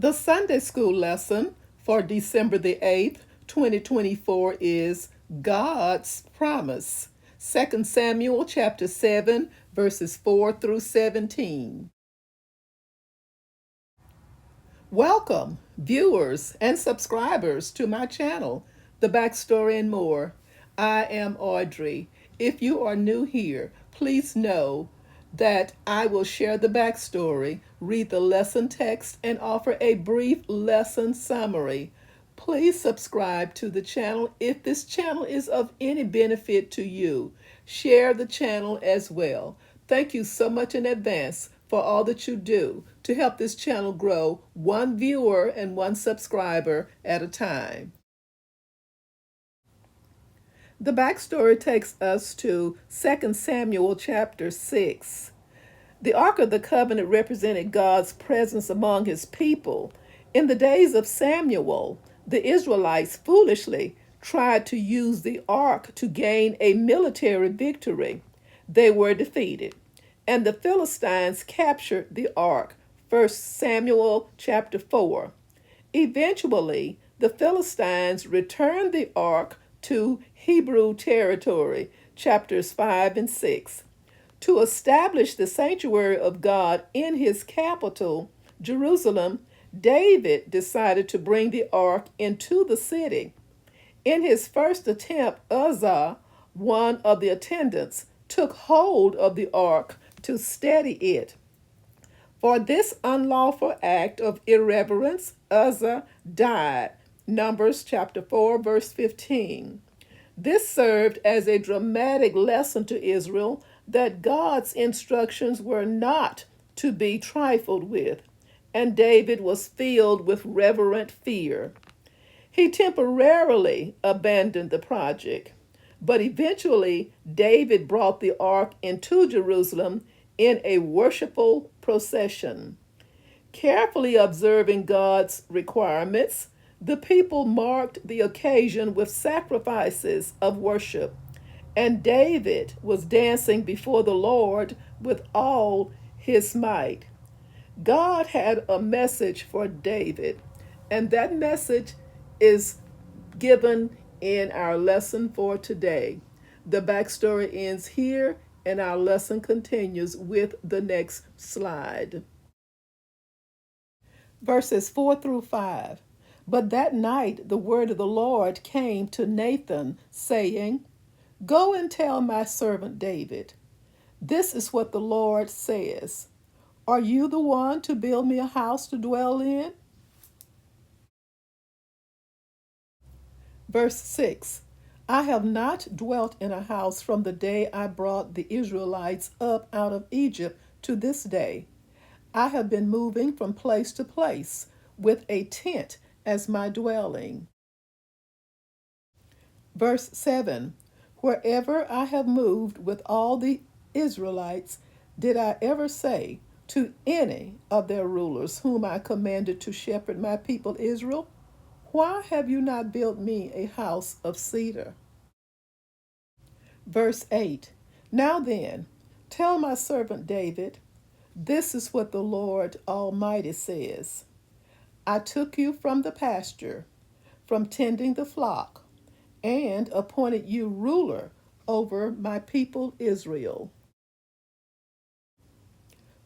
The Sunday school lesson for December the 8th, 2024 is God's promise. 2 Samuel chapter 7, verses 4 through 17. Welcome, viewers and subscribers to my channel, The Backstory and More. I am Audrey. If you are new here, please know that I will share the backstory, read the lesson text, and offer a brief lesson summary. Please subscribe to the channel if this channel is of any benefit to you. Share the channel as well. Thank you so much in advance for all that you do to help this channel grow one viewer and one subscriber at a time. The backstory takes us to 2 Samuel chapter 6. The Ark of the Covenant represented God's presence among his people. In the days of Samuel, the Israelites foolishly tried to use the Ark to gain a military victory. They were defeated, and the Philistines captured the Ark. 1 Samuel chapter 4. Eventually, the Philistines returned the Ark to Hebrew territory, chapters 5 and 6. To establish the sanctuary of God in his capital, Jerusalem, David decided to bring the ark into the city. In his first attempt, Uzzah, one of the attendants, took hold of the ark to steady it. For this unlawful act of irreverence, Uzzah died. Numbers chapter 4, verse 15. This served as a dramatic lesson to Israel that God's instructions were not to be trifled with, and David was filled with reverent fear. He temporarily abandoned the project, but eventually David brought the ark into Jerusalem in a worshipful procession. Carefully observing God's requirements, the people marked the occasion with sacrifices of worship, and David was dancing before the Lord with all his might. God had a message for David, and that message is given in our lesson for today. The backstory ends here, and our lesson continues with the next slide. Verses 4 through 5. But that night the word of the Lord came to Nathan, saying, Go and tell my servant David, this is what the Lord says. Are you the one to build me a house to dwell in? Verse 6. I have not dwelt in a house from the day I brought the Israelites up out of Egypt to this day. I have been moving from place to place with a tent as my dwelling. Verse 7. Wherever I have moved with all the Israelites, did I ever say to any of their rulers whom I commanded to shepherd my people Israel, why have you not built me a house of cedar? Verse 8. Now then, tell my servant David, this is what the Lord Almighty says. I took you from the pasture, from tending the flock, and appointed you ruler over my people Israel.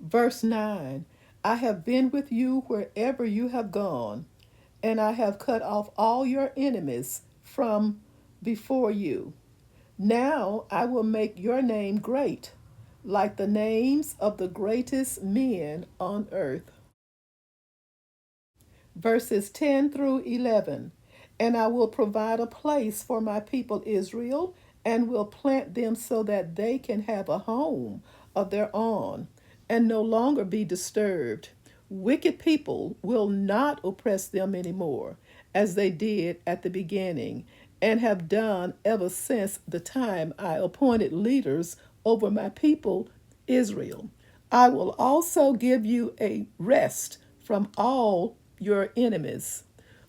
Verse 9. I have been with you wherever you have gone, and I have cut off all your enemies from before you. Now I will make your name great, like the names of the greatest men on earth. Verses 10 through 11. And I will provide a place for my people Israel, and will plant them so that they can have a home of their own, and no longer be disturbed. Wicked people will not oppress them anymore, as they did at the beginning, and have done ever since the time I appointed leaders over my people Israel. I will also give you a rest from all your enemies.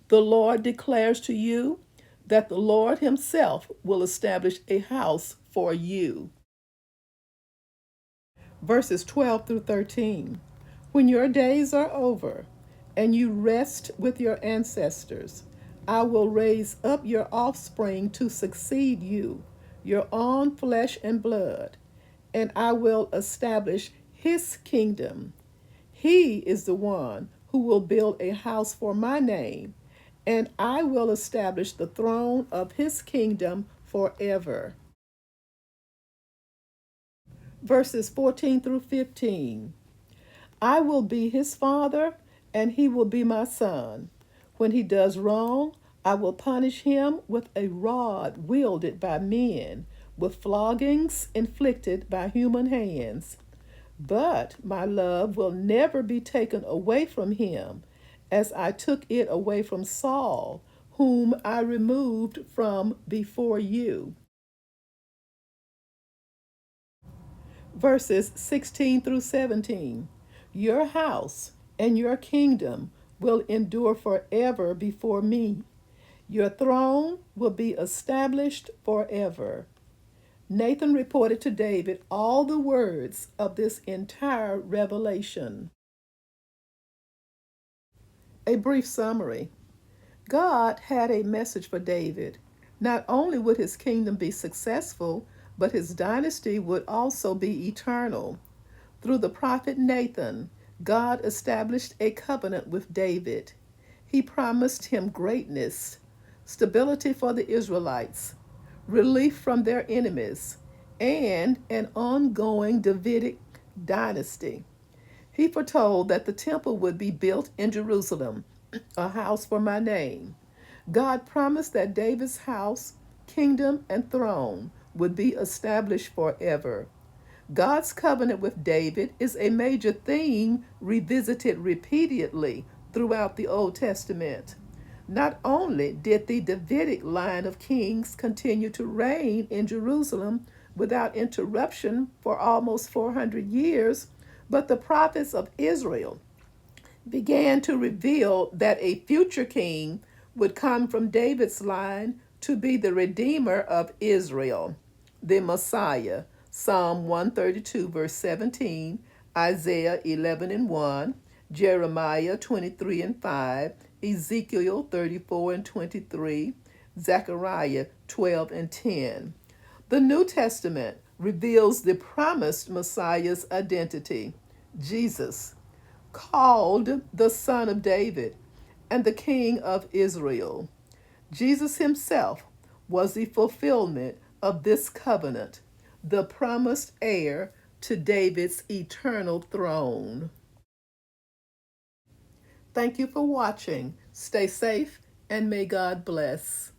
The Lord declares to you that the Lord himself will establish a house for you. Verses 12 through 13. When your days are over and you rest with your ancestors. I will raise up your offspring to succeed you, your own flesh and blood, and I will establish his kingdom. He is the one who will build a house for my name, and I will establish the throne of his kingdom forever. Verses 14 through 15. I will be his father, and he will be my son. When he does wrong, I will punish him with a rod wielded by men, with floggings inflicted by human hands. But my love will never be taken away from him, as I took it away from Saul, whom I removed from before you. Verses 16 through 17. Your house and your kingdom will endure forever before me. Your throne will be established forever. Nathan reported to David all the words of this entire revelation. A brief summary. God had a message for David. Not only would his kingdom be successful, but his dynasty would also be eternal. Through the prophet Nathan, God established a covenant with David. He promised him greatness, stability for the Israelites, relief from their enemies, and an ongoing Davidic dynasty. He foretold that the temple would be built in Jerusalem, a house for my name. God promised that David's house, kingdom, and throne would be established forever. God's covenant with David is a major theme revisited repeatedly throughout the Old Testament. Not only did the Davidic line of kings continue to reign in Jerusalem without interruption for almost 400 years, but the prophets of Israel began to reveal that a future king would come from David's line to be the Redeemer of Israel, the Messiah. Psalm 132, verse 17, Isaiah 11 and 1, Jeremiah 23 and 5, Ezekiel 34 and 23, Zechariah 12 and 10. The New Testament reveals the promised Messiah's identity, Jesus, called the Son of David and the King of Israel. Jesus himself was the fulfillment of this covenant, the promised heir to David's eternal throne. Thank you for watching. Stay safe and may God bless.